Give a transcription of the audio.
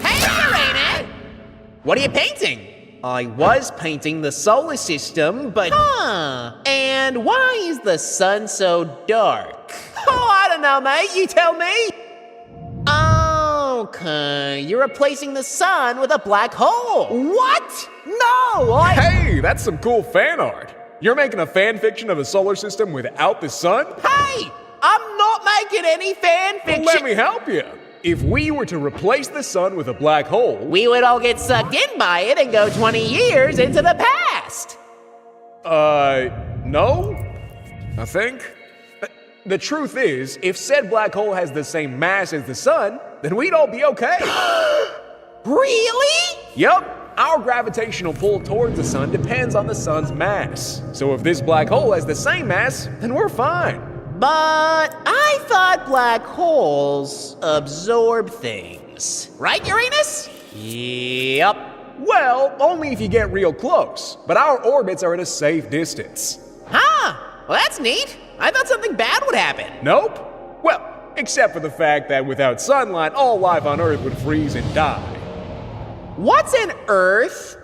Hey, Uranus! What are you painting? I was painting the solar system, but... And why is the sun so dark? Oh, I don't know, mate. You tell me. Okay, you're replacing the sun with a black hole. What? No, Hey, that's some cool fan art. You're making a fan fiction of a solar system without the sun? Hey, I'm not making any fan fiction. Let me help you. If we were to replace the sun with a black hole... We would all get sucked in by it and go 20 years into the past. No? I think. The truth is, if said black hole has the same mass as the sun, then we'd all be okay. Really? Yup. Our gravitational pull towards the sun depends on the sun's mass. So if this black hole has the same mass, then we're fine. But I thought black holes absorb things. Right, Uranus? Yep. Well, only if you get real close. But our orbits are at a safe distance. Huh. Well, that's neat. I thought something bad would happen. Nope. Well, except for the fact that without sunlight, all life on Earth would freeze and die. What's an Earth